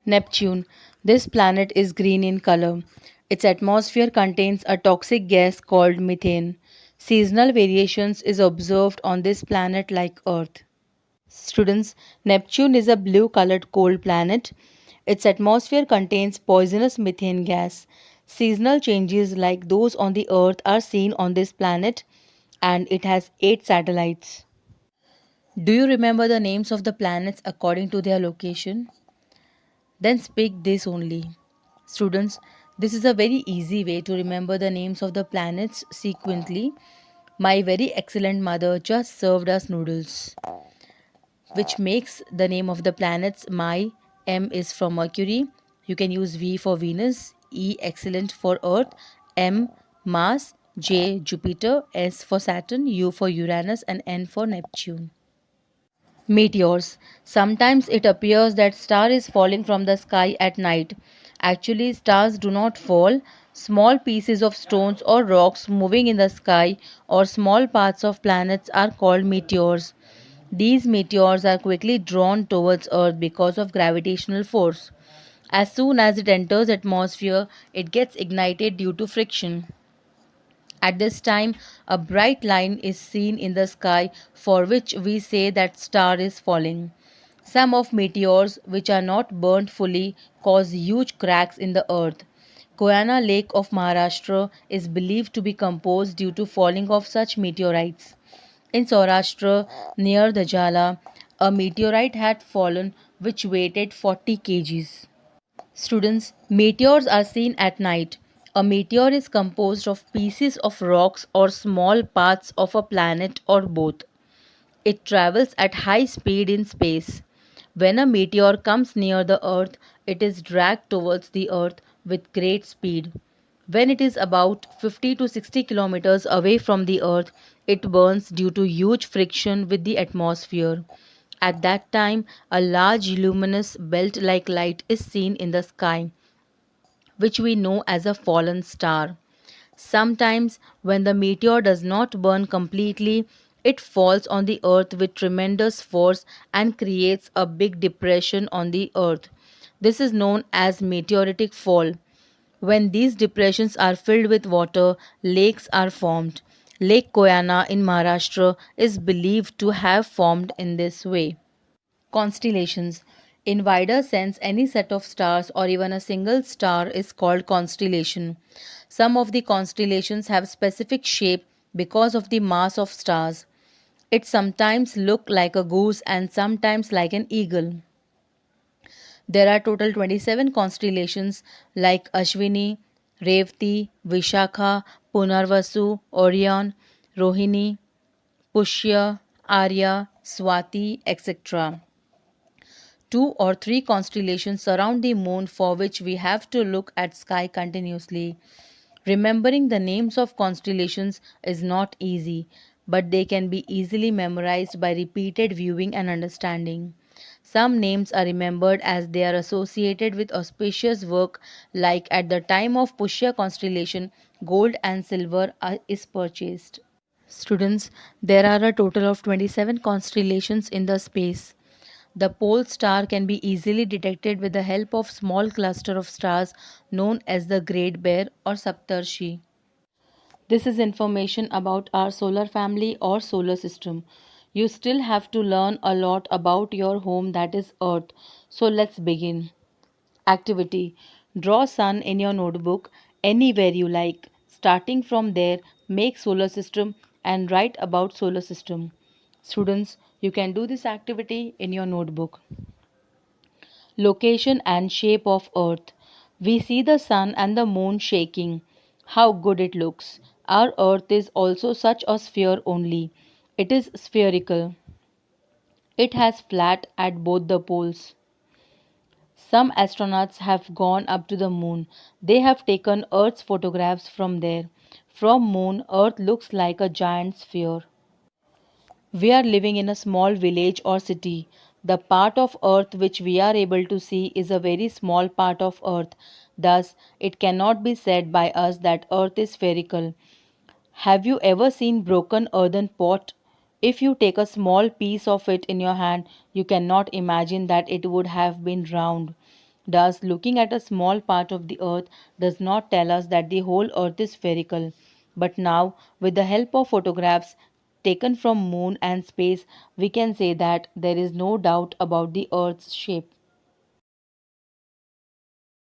Neptune. This planet is green in color. Its atmosphere contains a toxic gas called methane. Seasonal variations is observed on this planet like Earth. Students, Neptune is a blue colored cold planet. Its atmosphere contains poisonous methane gas. Seasonal changes like those on the Earth are seen on this planet and it has 8 satellites. Do you remember the names of the planets according to their location? Then speak this only. Students, this is a very easy way to remember the names of the planets sequentially. My very excellent mother just served us noodles, which makes the name of the planets my M is for Mercury. You can use V for Venus, E excellent for Earth, M Mars, J Jupiter, S for Saturn, U for Uranus, and N for Neptune. Meteors. Sometimes it appears that star is falling from the sky at night. Actually, stars do not fall. Small pieces of stones or rocks moving in the sky or small parts of planets are called meteors. These meteors are quickly drawn towards Earth because of gravitational force. As soon as it enters atmosphere, it gets ignited due to friction. At this time, a bright line is seen in the sky for which we say that star is falling. Some of meteors which are not burnt fully cause huge cracks in the earth. Koyana Lake of Maharashtra is believed to be composed due to falling of such meteorites. In Saurashtra, near the Jala, a meteorite had fallen which weighed 40 kgs. Students, meteors are seen at night. A meteor is composed of pieces of rocks or small parts of a planet or both. It travels at high speed in space. When a meteor comes near the Earth, it is dragged towards the Earth with great speed. When it is about 50 to 60 kilometers away from the Earth, it burns due to huge friction with the atmosphere. At that time, a large luminous belt like light is seen in the sky, which we know as a fallen star. Sometimes, when the meteor does not burn completely, it falls on the earth with tremendous force and creates a big depression on the earth. This is known as meteoritic fall. When these depressions are filled with water, lakes are formed. Lake Koyana in Maharashtra is believed to have formed in this way. Constellations. In wider sense, any set of stars or even a single star is called constellation. Some of the constellations have specific shape because of the mass of stars. It sometimes look like a goose and sometimes like an eagle. There are total 27 constellations like Ashwini, Revati, Vishakha, Punarvasu, Orion, Rohini, Pushya, Arya, Swati, etc. Two or three constellations surround the moon for which we have to look at sky continuously. Remembering the names of constellations is not easy, but they can be easily memorized by repeated viewing and understanding. Some names are remembered as they are associated with auspicious work, like at the time of Pushya constellation, gold and silver is purchased. Students, there are a total of 27 constellations in the space. The pole star can be easily detected with the help of small cluster of stars known as the Great Bear or Saptarshi. This is information about our solar family or solar system. You still have to learn a lot about your home, that is Earth. So let's begin. Activity. Draw sun in your notebook anywhere you like. Starting from there, make solar system and write about solar system. Students, you can do this activity in your notebook. Location and shape of Earth. We see the sun and the moon shaking. How good it looks. Our Earth is also such a sphere only. It is spherical. It has flat at both the poles. Some astronauts have gone up to the moon. They have taken Earth's photographs from there. From moon, Earth looks like a giant sphere. We are living in a small village or city. The part of earth which we are able to see is a very small part of earth. Thus, it cannot be said by us that earth is spherical. Have you ever seen broken earthen pot? If you take a small piece of it in your hand, you cannot imagine that it would have been round. Thus, looking at a small part of the earth does not tell us that the whole earth is spherical. But now, with the help of photographs taken from moon and space, we can say that there is no doubt about the earth's shape.